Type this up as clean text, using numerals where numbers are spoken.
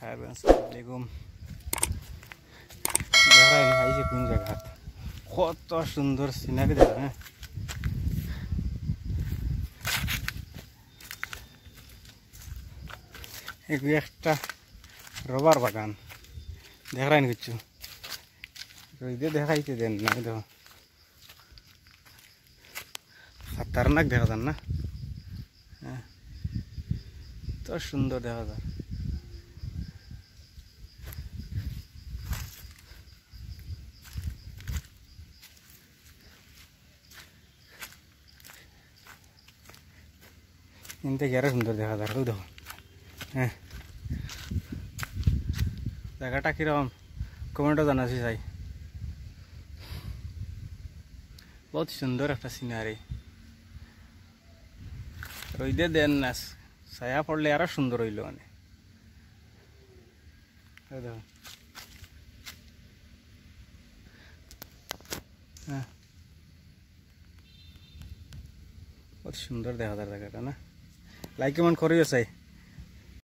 আসসালামাইকুম যারা আইছে কোন জায়গা কত সুন্দর সিনারি দেখা হ্যাঁ এগুলো একটা রবার বাগান দেখাই না কিছু রোদে দেখাইতে দেন না দেখো খতরনাক দেখা যান না হ্যাঁ তো সুন্দর দেখা যায় ইনতে আরো সুন্দর দেখা যায় দেখো হ্যাঁ জায়গাটা কিরকম কমেন্টও জানাচ্ছি চাই বহুত সুন্দর একটা সিনারি রোদে দেন না ছায়া পড়লে আরো সুন্দর হইল মানে দেখো হ্যাঁ বহুত সুন্দর দেখা যায় জায়গাটা না লাইক কমেন্ট করিও চাই।